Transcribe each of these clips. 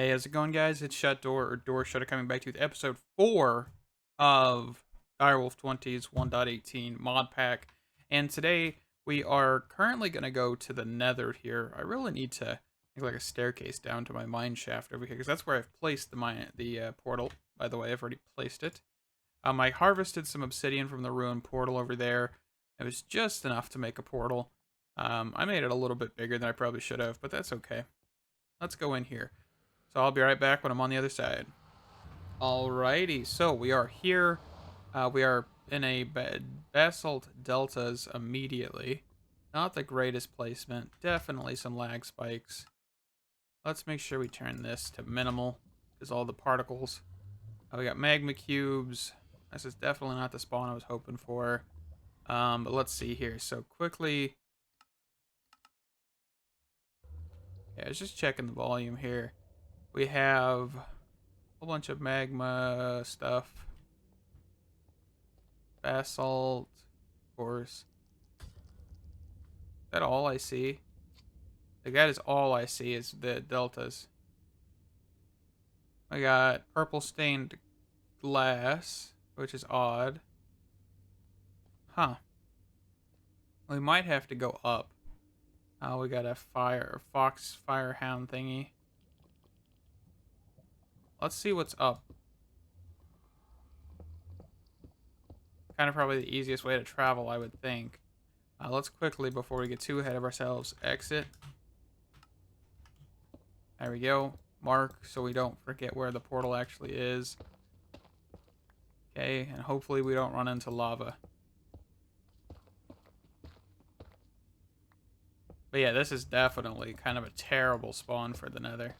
Hey, how's it going, guys? It's Shut Door or Door Shutter coming back to you with episode 4 of Direwolf20's 1.18 mod pack. And today we are currently going to go to the nether here. I really need to make like a staircase down to my mine shaft over here because that's where I've placed the portal. By the way, I've already placed it. I harvested some obsidian from the ruined portal over there. It was just enough to make a portal. I made it a little bit bigger than I probably should have, but that's okay. Let's go in here. So I'll be right back when I'm on the other side. Alrighty, so we are here. We are in a basalt deltas immediately. Not the greatest placement. Definitely some lag spikes. Let's make sure we turn this to minimal because all the particles. We got magma cubes. This is definitely not the spawn I was hoping for. But let's see here. So quickly. Yeah, I was just checking the volume here. We have a whole bunch of magma stuff. Basalt, of course. Is that all I see? Like, that is all I see is the deltas. I got purple stained glass, which is odd. Huh. We might have to go up. We got a fox firehound thingy. Let's see what's up. Kind of probably the easiest way to travel, I would think. Let's quickly, before we get too ahead of ourselves, exit. There we go. Mark so we don't forget where the portal actually is. Okay, and hopefully we don't run into lava. But yeah, this is definitely kind of a terrible spawn for the nether.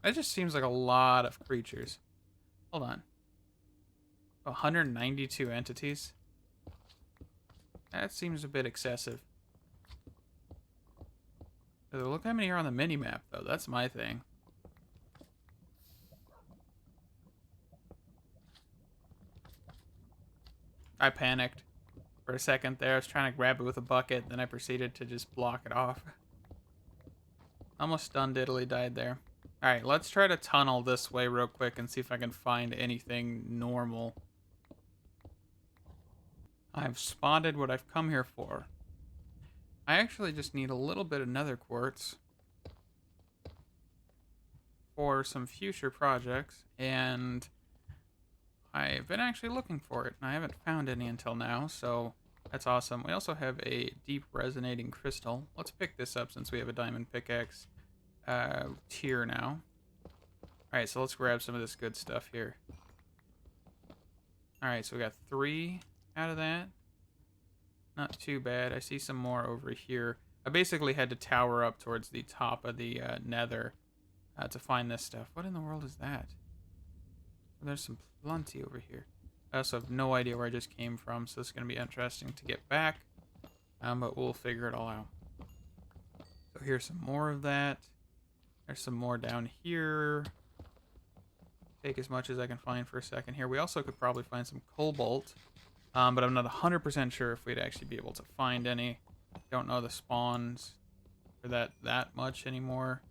That just seems like a lot of creatures. Hold on. 192 entities? That seems a bit excessive. Look how many are on the mini-map, though. That's my thing. I panicked for a second there. I was trying to grab it with a bucket, then I proceeded to just block it off. Almost done diddly died there. Alright, let's try to tunnel this way real quick and see if I can find anything normal. I've spotted what I've come here for. I actually just need a little bit of nether quartz for some future projects, and I've been actually looking for it, and I haven't found any until now, so that's awesome. We also have a deep resonating crystal. Let's pick this up since we have a diamond pickaxe tier now. Alright, so let's grab some of this good stuff here. Alright, so we got 3 out of that. Not too bad. I see some more over here. I basically had to tower up towards the top of the nether to find this stuff. What in the world is that? There's some plenty over here. I also have no idea where I just came from, so it's going to be interesting to get back. But we'll figure it all out. So here's some more of that. There's some more down here. Take as much as I can find for a second here. We also could probably find some cobalt. But I'm not 100% sure if we'd actually be able to find any. Don't know the spawns for that much anymore.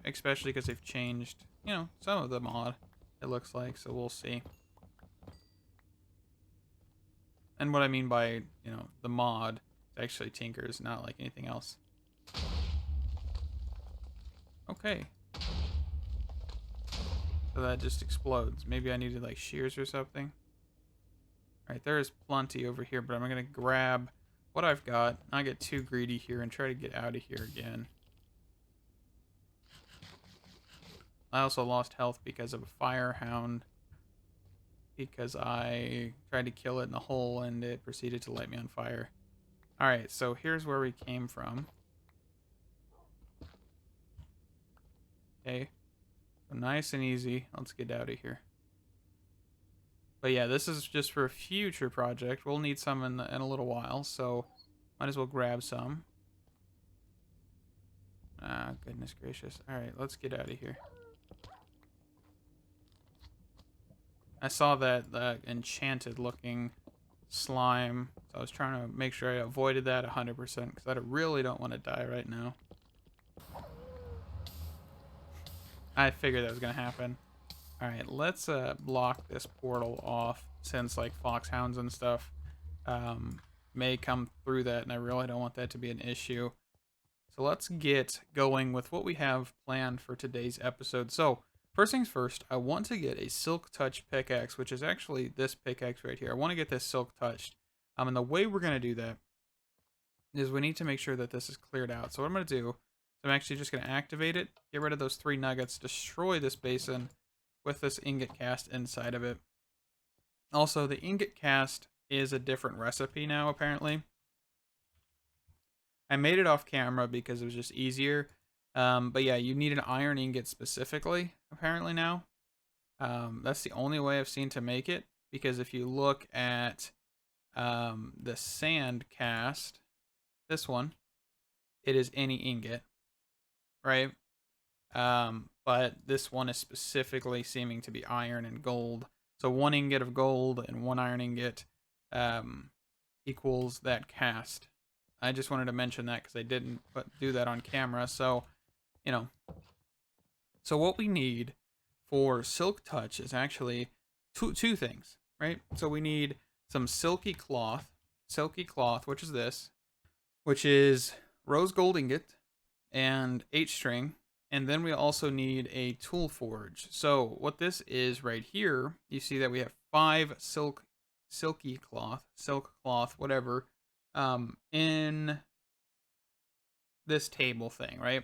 Especially because they've changed, you know, some of the mod, it looks like, so we'll see. And what I mean by, you know, the mod actually tinkers, not like anything else. Okay. So that just explodes. Maybe I needed like shears or something. Alright, there is plenty over here, but I'm going to grab what I've got, not get too greedy here, and try to get out of here again. I also lost health because of a firehound, because I tried to kill it in the hole, and it proceeded to light me on fire. Alright, so here's where we came from. Okay, so nice and easy. Let's get out of here. But yeah, this is just for a future project. We'll need some in a little while, so might as well grab some. Ah, goodness gracious. Alright, let's get out of here. I saw that enchanted looking slime. So I was trying to make sure I avoided that 100% because I really don't want to die right now. I figured that was going to happen. Alright, let's block this portal off since like foxhounds and stuff may come through that, and I really don't want that to be an issue. So let's get going with what we have planned for today's episode. So first things first, I want to get a silk touch pickaxe, which is actually this pickaxe right here. I want to get this silk touched. And the way we're going to do that is we need to make sure that this is cleared out. So what I'm going to do is I'm actually just going to activate it, get rid of those 3 nuggets, destroy this basin with this ingot cast inside of it. Also, the ingot cast is a different recipe now, apparently. I made it off camera because it was just easier. But yeah, you need an iron ingot specifically, apparently now. That's the only way I've seen to make it, because if you look at the sand cast, this one, it is any ingot, right? But this one is specifically seeming to be iron and gold. So 1 ingot of gold and 1 iron ingot equals that cast. I just wanted to mention that because I didn't do that on camera. So, you know. So what we need for silk touch is actually two things, right? So we need some silky cloth, which is this, which is rose gold ingot and H string. And then we also need a tool forge. So what this is right here, you see that we have 5 silk cloth, whatever, in this table thing, right?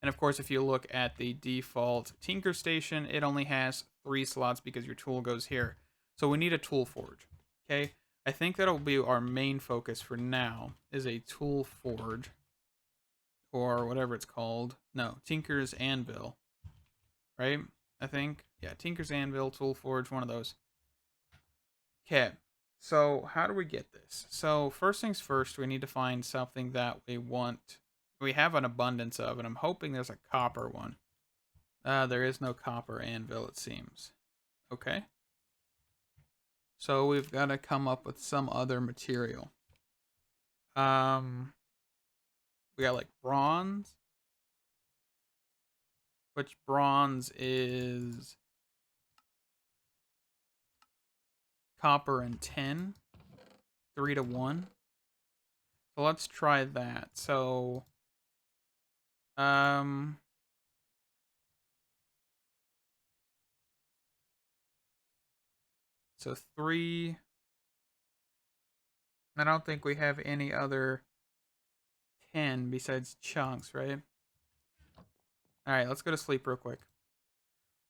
And of course, if you look at the default Tinker Station, it only has 3 slots because your tool goes here. So we need a tool forge, okay? I think that'll be our main focus for now, is a tool forge, or whatever it's called. No, Tinker's Anvil, right? I think. Yeah, Tinker's Anvil, tool forge, one of those. Okay, so how do we get this? So first things first, we need to find something that we have an abundance of, and I'm hoping there's a copper one. There is no copper anvil, it seems. Okay. So we've got to come up with some other material. We got like bronze, which bronze is copper and tin, 3 to 1. So let's try that. So, so 3. I don't think we have any other tin besides chunks, right? Alright, let's go to sleep real quick.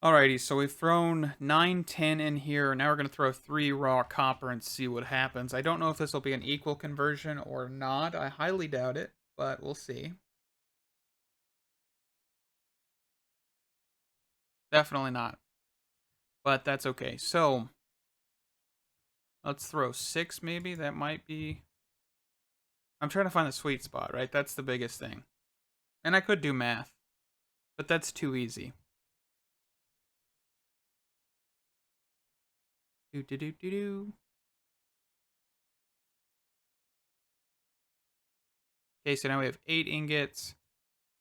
Alrighty, so we've thrown 9 tin in here. Now we're going to throw 3 raw copper and see what happens. I don't know if this will be an equal conversion or not. I highly doubt it, but we'll see. Definitely not. But that's okay. So, let's throw 6 maybe. That might be... I'm trying to find the sweet spot, right? That's the biggest thing. And I could do math, but that's too easy. Do. Okay, so now we have 8 ingots.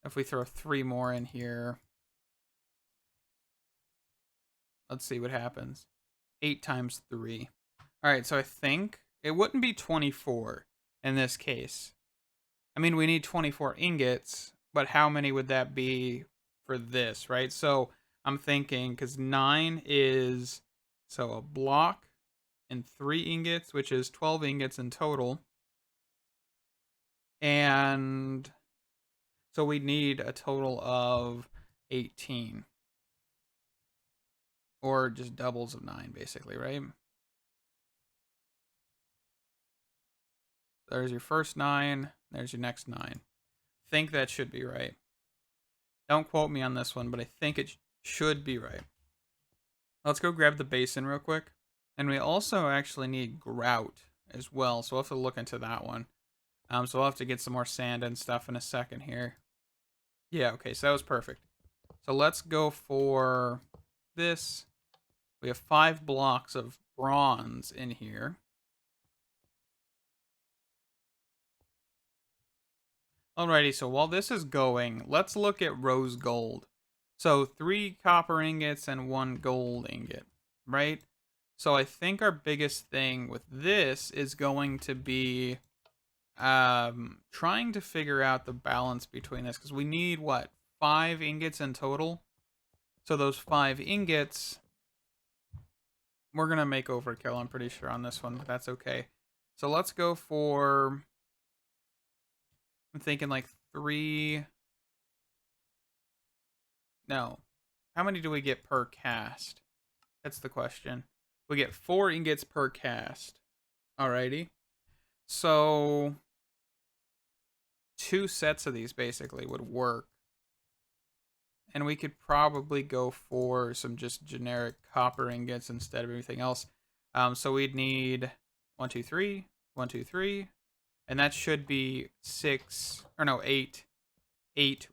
If we throw 3 more in here, let's see what happens. 8 times 3. Alright, so I think it wouldn't be 24 in this case. I mean, we need 24 ingots, but how many would that be for this, right? So I'm thinking, because 9 is, so a block and 3 ingots, which is 12 ingots in total. And so we need a total of 18. Or just doubles of 9, basically, right? There's your first 9. There's your next 9. Think that should be right. Don't quote me on this one, but I think it should be right. Let's go grab the basin real quick. And we also actually need grout as well, so we'll have to look into that one. So we'll have to get some more sand and stuff in a second here. Yeah, okay, so that was perfect. So let's go for this. We have 5 blocks of bronze in here. Alrighty, so while this is going, let's look at rose gold. So 3 copper ingots and 1 gold ingot, right? So I think our biggest thing with this is going to be trying to figure out the balance between this, because we need, what, 5 ingots in total? So those 5 ingots, we're going to make overkill, I'm pretty sure, on this one, but that's okay. So let's go for, I'm thinking like 3... No. How many do we get per cast? That's the question. We get 4 ingots per cast. Alrighty. So 2 sets of these basically would work. And we could probably go for some just generic copper ingots instead of everything else. So we'd need 1, 2, 3, 1, 2, 3. And that should be 8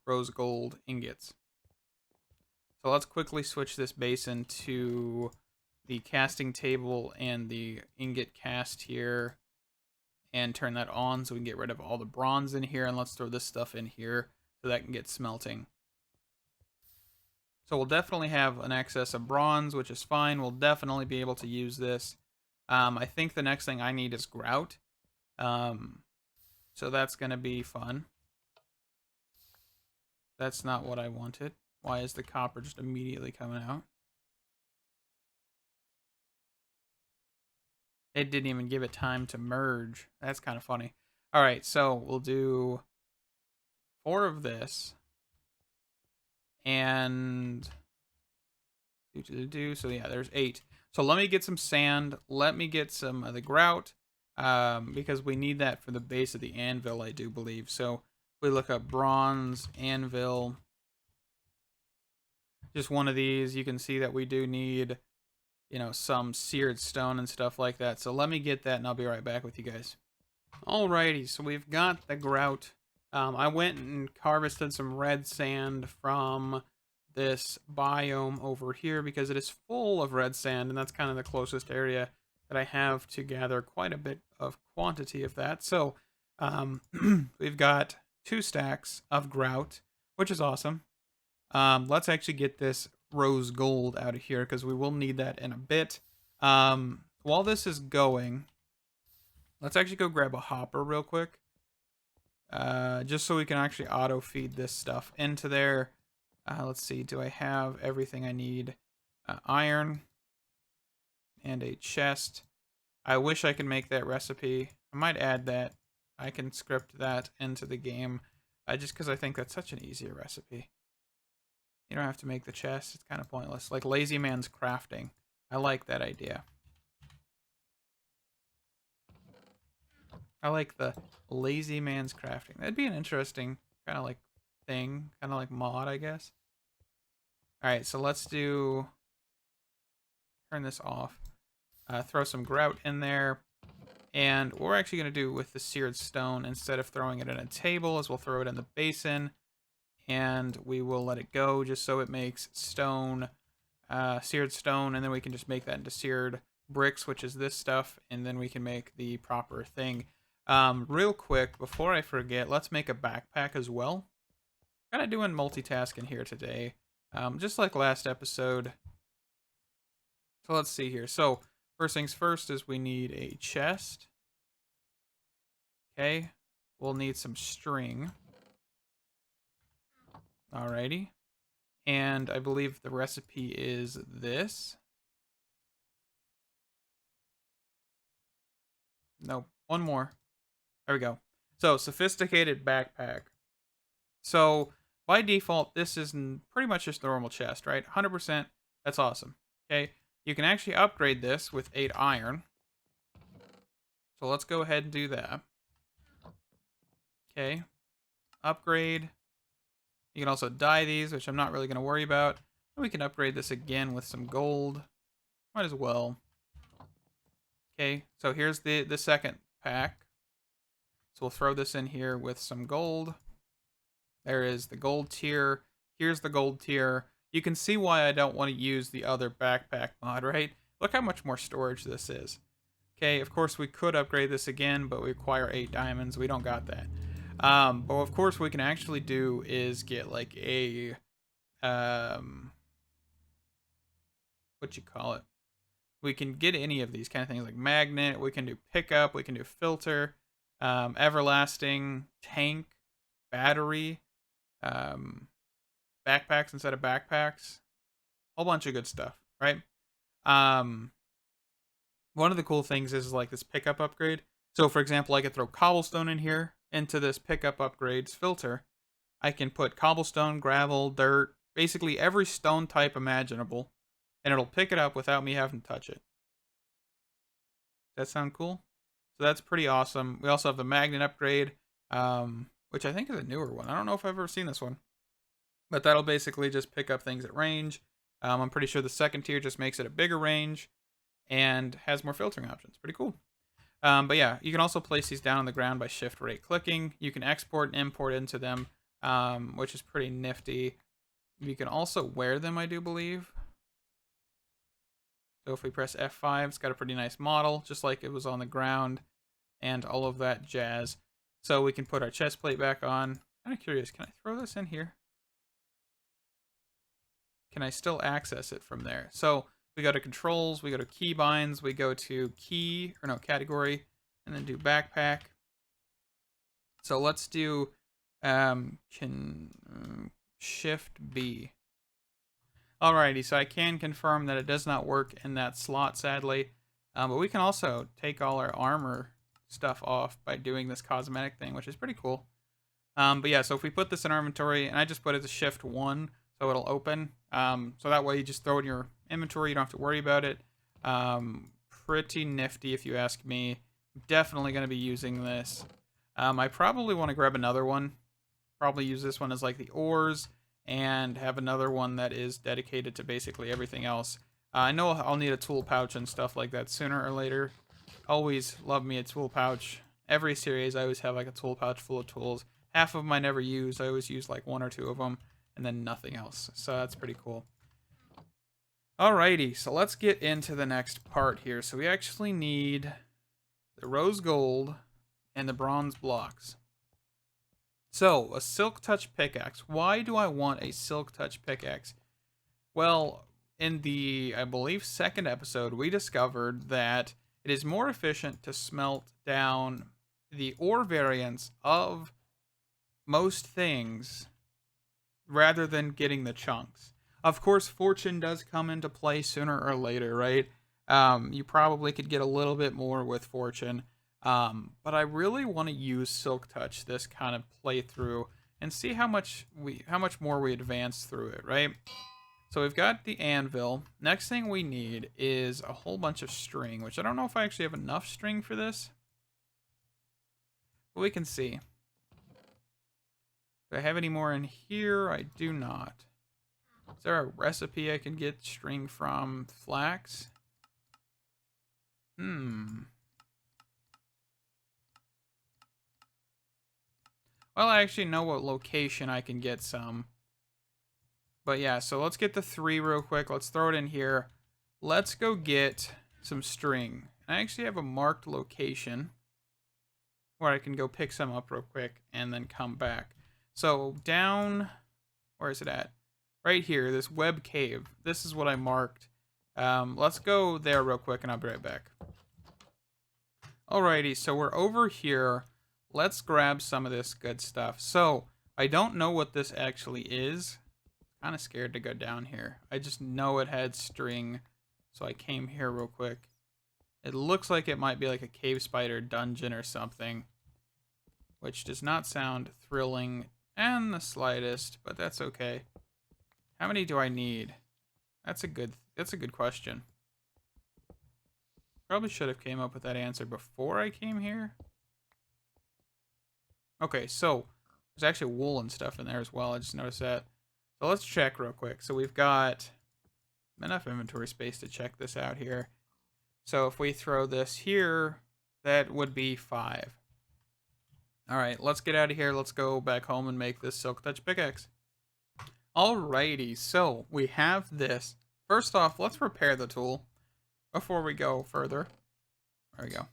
rose gold ingots. So let's quickly switch this basin to the casting table and the ingot cast here and turn that on so we can get rid of all the bronze in here, and let's throw this stuff in here so that can get smelting. So we'll definitely have an excess of bronze, which is fine. We'll definitely be able to use this. I think the next thing I need is grout. So that's going to be fun. That's not what I wanted. Why is the copper just immediately coming out? It didn't even give it time to merge. That's kind of funny. All right, so we'll do 4 of this. And so yeah, there's 8. So let me get some sand. Let me get some of the grout, because we need that for the base of the anvil, I do believe. So if we look up bronze anvil, just one of these, you can see that we do need, you know, some seared stone and stuff like that. So let me get that and I'll be right back with you guys. Alrighty, so we've got the grout. I went and harvested some red sand from this biome over here because it is full of red sand, and that's kind of the closest area that I have to gather quite a bit of quantity of that. So we've got 2 stacks of grout, which is awesome. Let's actually get this rose gold out of here because we will need that in a bit. While this is going, let's actually go grab a hopper real quick. Just so we can actually auto feed this stuff into there. Let's see, do I have everything I need? Iron and a chest. I wish I could make that recipe. I might add that. I can script that into the game, just because I think that's such an easier recipe. You don't have to make the chest. It's kind of pointless. Like lazy man's crafting. I like that idea. I like the lazy man's crafting. That'd be an interesting kind of like thing. Kind of like mod, I guess. Alright, so let's turn this off. Throw some grout in there. And what we're actually going to do with the seared stone, instead of throwing it in a table, is we'll throw it in the basin. And we will let it go just so it makes stone, seared stone, and then we can just make that into seared bricks, which is this stuff, and then we can make the proper thing. Real quick, before I forget, let's make a backpack as well. Kind of doing multitasking here today, just like last episode. So let's see here. So first things first is we need a chest. Okay, we'll need some string. Alrighty. And I believe the recipe is this. No, one more. There we go. So, sophisticated backpack. So, by default, this is pretty much just the normal chest, right? 100%. That's awesome. Okay. You can actually upgrade this with 8 iron. So, let's go ahead and do that. Okay. Upgrade. You can also dye these, which I'm not really going to worry about. We can upgrade this again with some gold. Might as well. Okay, so here's the second pack. So we'll throw this in here with some gold. There is the gold tier. Here's the gold tier. You can see why I don't want to use the other backpack mod, right? Look how much more storage this is. Okay, of course we could upgrade this again, but we require 8 diamonds. We don't got that. But of course, what we can actually do is get like a what you call it. We can get any of these kind of things like magnet. We can do pickup. We can do filter, everlasting, tank, battery, um, backpacks instead of backpacks. Whole bunch of good stuff, right? Um, One of the cool things is like this pickup upgrade. So, for example, I could throw cobblestone in here into this pickup upgrades filter. I can put cobblestone, gravel, dirt, basically every stone type imaginable, and it'll pick it up without me having to touch it. Does that sound cool? So that's pretty awesome. We also have the magnet upgrade, which I think is a newer one. I don't know if I've ever seen this one, but that'll basically just pick up things at range. I'm pretty sure the second tier just makes it a bigger range and has more filtering options. Pretty cool. But yeah, you can also place these down on the ground by shift right clicking. You can export and import into them, which is pretty nifty. You can also wear them, I do believe. So if we press F5, it's got a pretty nice model, just like it was on the ground, and all of that jazz. So we can put our chest plate back on. Kind of curious, can I throw this in here? Can I still access it from there? So we go to controls, we go to keybinds, we go to category, and then do backpack. So let's do shift B. Alrighty, so I can confirm that it does not work in that slot, sadly. But we can also take all our armor stuff off by doing this cosmetic thing, which is pretty cool. But yeah, so if we put this in our inventory, and I just put it to shift 1, so it'll open. So that way you just throw it in your inventory, you don't have to worry about it. Pretty nifty if you ask me. Definitely going to be using this. I probably want to grab another one. Probably use this one as like the ores, and have another one that is dedicated to basically everything else. I know I'll need a tool pouch and stuff like that sooner or later. Always love me a tool pouch. Every series I always have like a tool pouch full of tools. Half of them I never use. I always use like 1 or 2 of them, and then nothing else. So that's pretty cool. Alrighty, so let's get into the next part here. So we actually need the rose gold and the bronze blocks. So, a silk touch pickaxe. Why do I want a silk touch pickaxe? Well, in the, I believe, second episode, we discovered that it is more efficient to smelt down the ore variants of most things rather than getting the chunks. Of course, fortune does come into play sooner or later, right? You probably could get a little bit more with fortune. But I really want to use Silk Touch this kind of playthrough and see how much more we advance through it, right? So we've got the anvil. Next thing we need is a whole bunch of string, which I don't know if I actually have enough string for this. But we can see. Do I have any more in here? I do not. Is there a recipe I can get string from? Flax? Well, I actually know what location I can get some. But yeah, so let's get the 3 real quick. Let's throw it in here. Let's go get some string. I actually have a marked location where I can go pick some up real quick and then come back. So down, where is it at? Right here, this web cave. This is what I marked. Let's go there real quick and I'll be right back. Alrighty, so we're over here. Let's grab some of this good stuff. So, I don't know what this actually is. Kind of scared to go down here. I just know it had string, so I came here real quick. It looks like it might be like a cave spider dungeon or something, which does not sound thrilling in the slightest, but that's okay. How many do I need? That's a good question. Probably should have came up with that answer before I came here. Okay, so there's actually wool and stuff in there as well. I just noticed that. So let's check real quick. So we've got enough inventory space to check this out here. So if we throw this here, that would be 5. All right, let's get out of here. Let's go back home and make this Silk Touch pickaxe. Alrighty, so we have this. First off, let's repair the tool before we go further. There we go.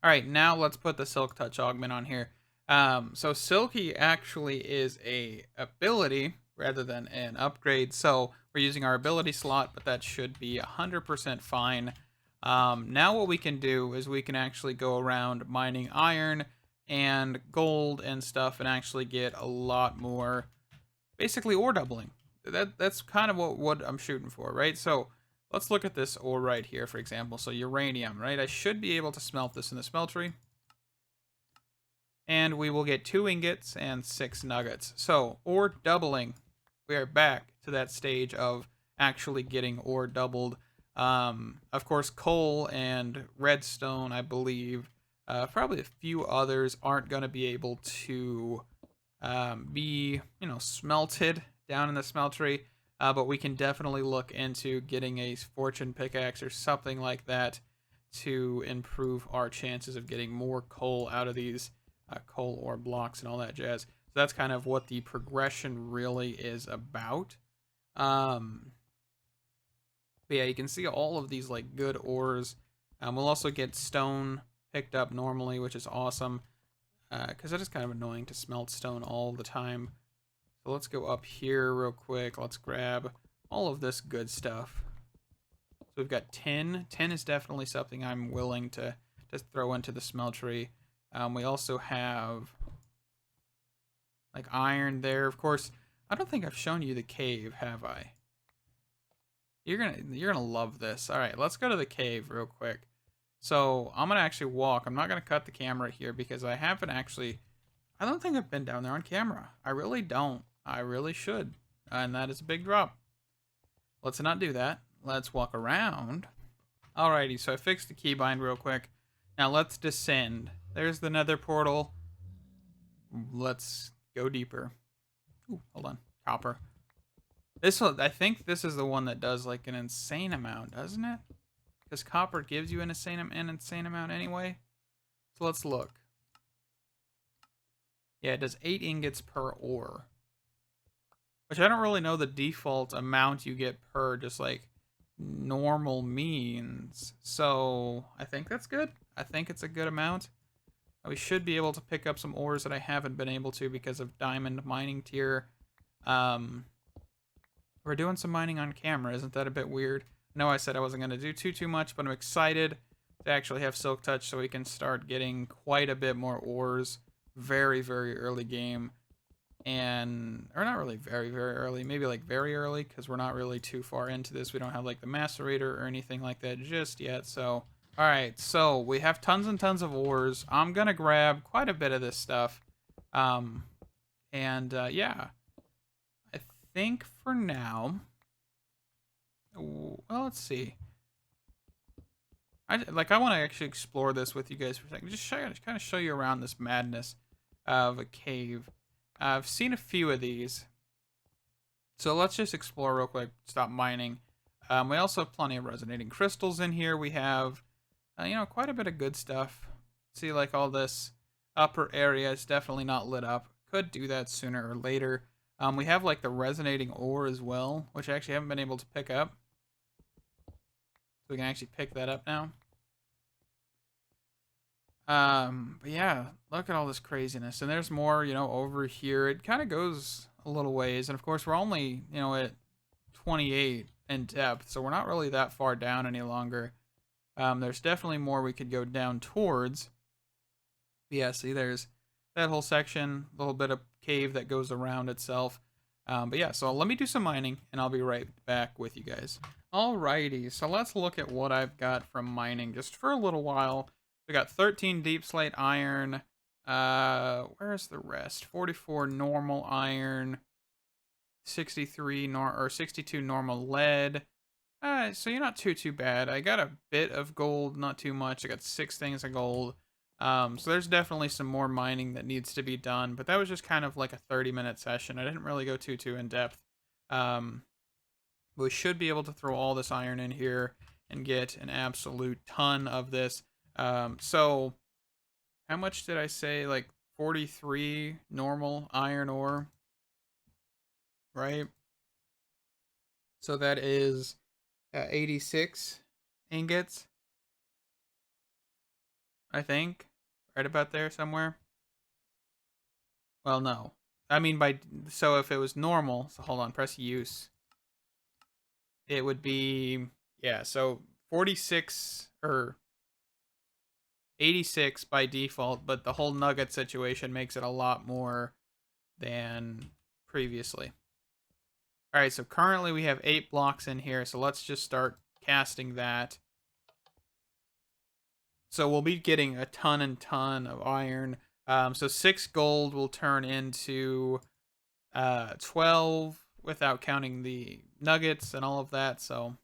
Alright, now let's put the Silk Touch augment on here. So Silky actually is a ability rather than an upgrade. So we're using our ability slot, but that should be 100% fine. Now what we can do is we can actually go around mining iron and gold and stuff and actually get a lot more, basically ore doubling. That's kind of what I'm shooting for, right? So let's look at this ore right here, for example. So uranium, right? I should be able to smelt this in the smeltery. And we will get 2 ingots and 6 nuggets. So, ore doubling. We are back to that stage of actually getting ore doubled. Of course, coal and redstone, I believe, probably a few others aren't going to be able to be, smelted down in the smeltery. But we can definitely look into getting a fortune pickaxe or something like that to improve our chances of getting more coal out of these coal ore blocks and all that jazz. So that's kind of what the progression really is about. But yeah, you can see all of these like good ores. We'll also get stone picked up normally, which is awesome because it is kind of annoying to smelt stone all the time. So let's go up here real quick. Let's grab all of this good stuff. So we've got tin. Tin is definitely something I'm willing to throw into the smeltery. We also have like iron there. Of course, I don't think I've shown you the cave, have I? You're gonna love this. All right, let's go to the cave real quick. So I'm gonna actually walk. I'm not gonna cut the camera here because I haven't actually. I don't think I've been down there on camera. I really don't. I really should, and that is a big drop. Let's not do that. Let's walk around. Alrighty, so I fixed the keybind real quick. Now let's descend. There's the nether portal. Let's go deeper. Ooh, hold on. Copper. I think this is the one that does like an insane amount, doesn't it? Because copper gives you an insane amount anyway. So let's look. Yeah, it does 8 ingots per ore. Which I don't really know the default amount you get per just like normal means. So I think that's good. I think it's a good amount. We should be able to pick up some ores that I haven't been able to because of diamond mining tier. We're doing some mining on camera. Isn't that a bit weird? I know I said I wasn't going to do too much, but I'm excited to actually have Silk Touch so we can start getting quite a bit more ores very, very early game. Or not really very, very early. Maybe like very early because we're not really too far into this. We don't have like the macerator or anything like that just yet. So, all right. So we have tons and tons of ores. I'm going to grab quite a bit of this stuff. Yeah. I think for now, well, let's see. I want to actually explore this with you guys for a second. Just kind of show you around this madness of a cave. I've seen a few of these. So let's just explore real quick. Stop mining. We also have plenty of resonating crystals in here. We have, quite a bit of good stuff. See, like all this upper area is definitely not lit up. Could do that sooner or later. We have like the resonating ore as well, which I actually haven't been able to pick up. So we can actually pick that up now. But yeah, look at all this craziness. And there's more, over here. It kind of goes a little ways. And of course, we're only, at 28 in depth. So we're not really that far down any longer. There's definitely more we could go down towards. But yeah, see, there's that whole section, a little bit of cave that goes around itself. But yeah, so let me do some mining and I'll be right back with you guys. Alrighty, so let's look at what I've got from mining just for a little while. We got 13 deep slate iron. Where's the rest? 44 normal iron. 62 normal lead. So you're not too bad. I got a bit of gold, not too much. I got 6 things of gold. So there's definitely some more mining that needs to be done, but that was just kind of like a 30-minute session. I didn't really go too in depth. We should be able to throw all this iron in here and get an absolute ton of this. So how much did I say? Like 43 normal iron ore, right? So that is 86 ingots, I think, right about there somewhere. Well, no. I mean, so if it was normal, so hold on, press use. It would be, yeah, so 46 or 86 by default, but the whole nugget situation makes it a lot more than previously. All right, so currently we have 8 blocks in here, so let's just start casting that. So we'll be getting a ton and ton of iron. So 6 gold will turn into 12 without counting the nuggets and all of that. So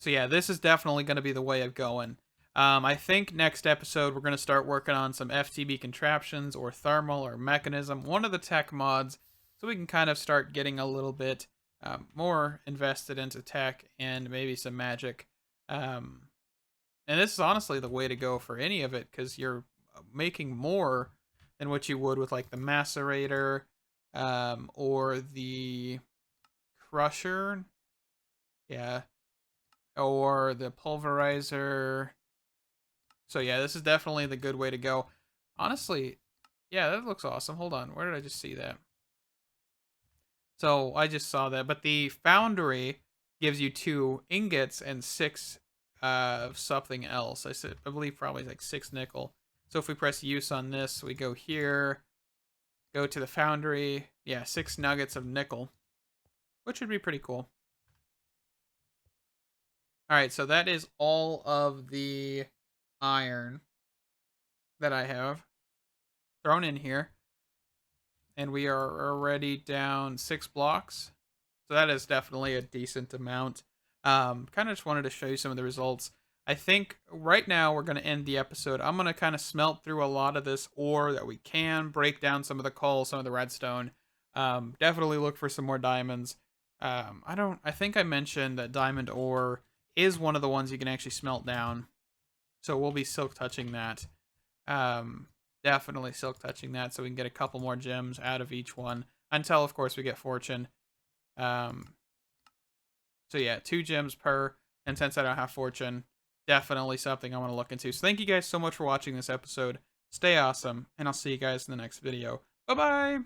yeah, this is definitely going to be the way of going. I think next episode we're going to start working on some FTB contraptions or thermal or mechanism, one of the tech mods, so we can kind of start getting a little bit more invested into tech and maybe some magic. Um, and this is honestly the way to go for any of it because you're making more than what you would with like the macerator or the crusher. Yeah, or the pulverizer. So yeah, this is definitely the good way to go. Honestly, yeah, that looks awesome. Hold on, where did I just see that? So I just saw that, but the foundry gives you 2 ingots and 6 something else. I believe probably like 6 nickel. So if we press use on this, we go here, go to the foundry. Yeah, 6 nuggets of nickel, which would be pretty cool. All right, so that is all of the iron that I have thrown in here, and we are already down 6 blocks. So that is definitely a decent amount. Kind of just wanted to show you some of the results. I think right now we're going to end the episode. I'm going to kind of smelt through a lot of this ore that we can, break down some of the coal, some of the redstone. Definitely look for some more diamonds. I think I mentioned that diamond ore is one of the ones you can actually smelt down. So we'll be silk touching that. Um, Definitely silk touching that so we can get a couple more gems out of each one until, of course, we get fortune. Um, so yeah, 2 gems per, and since I don't have fortune, definitely something I want to look into. So thank you guys so much for watching this episode. Stay awesome, and I'll see you guys in the next video. Bye-bye!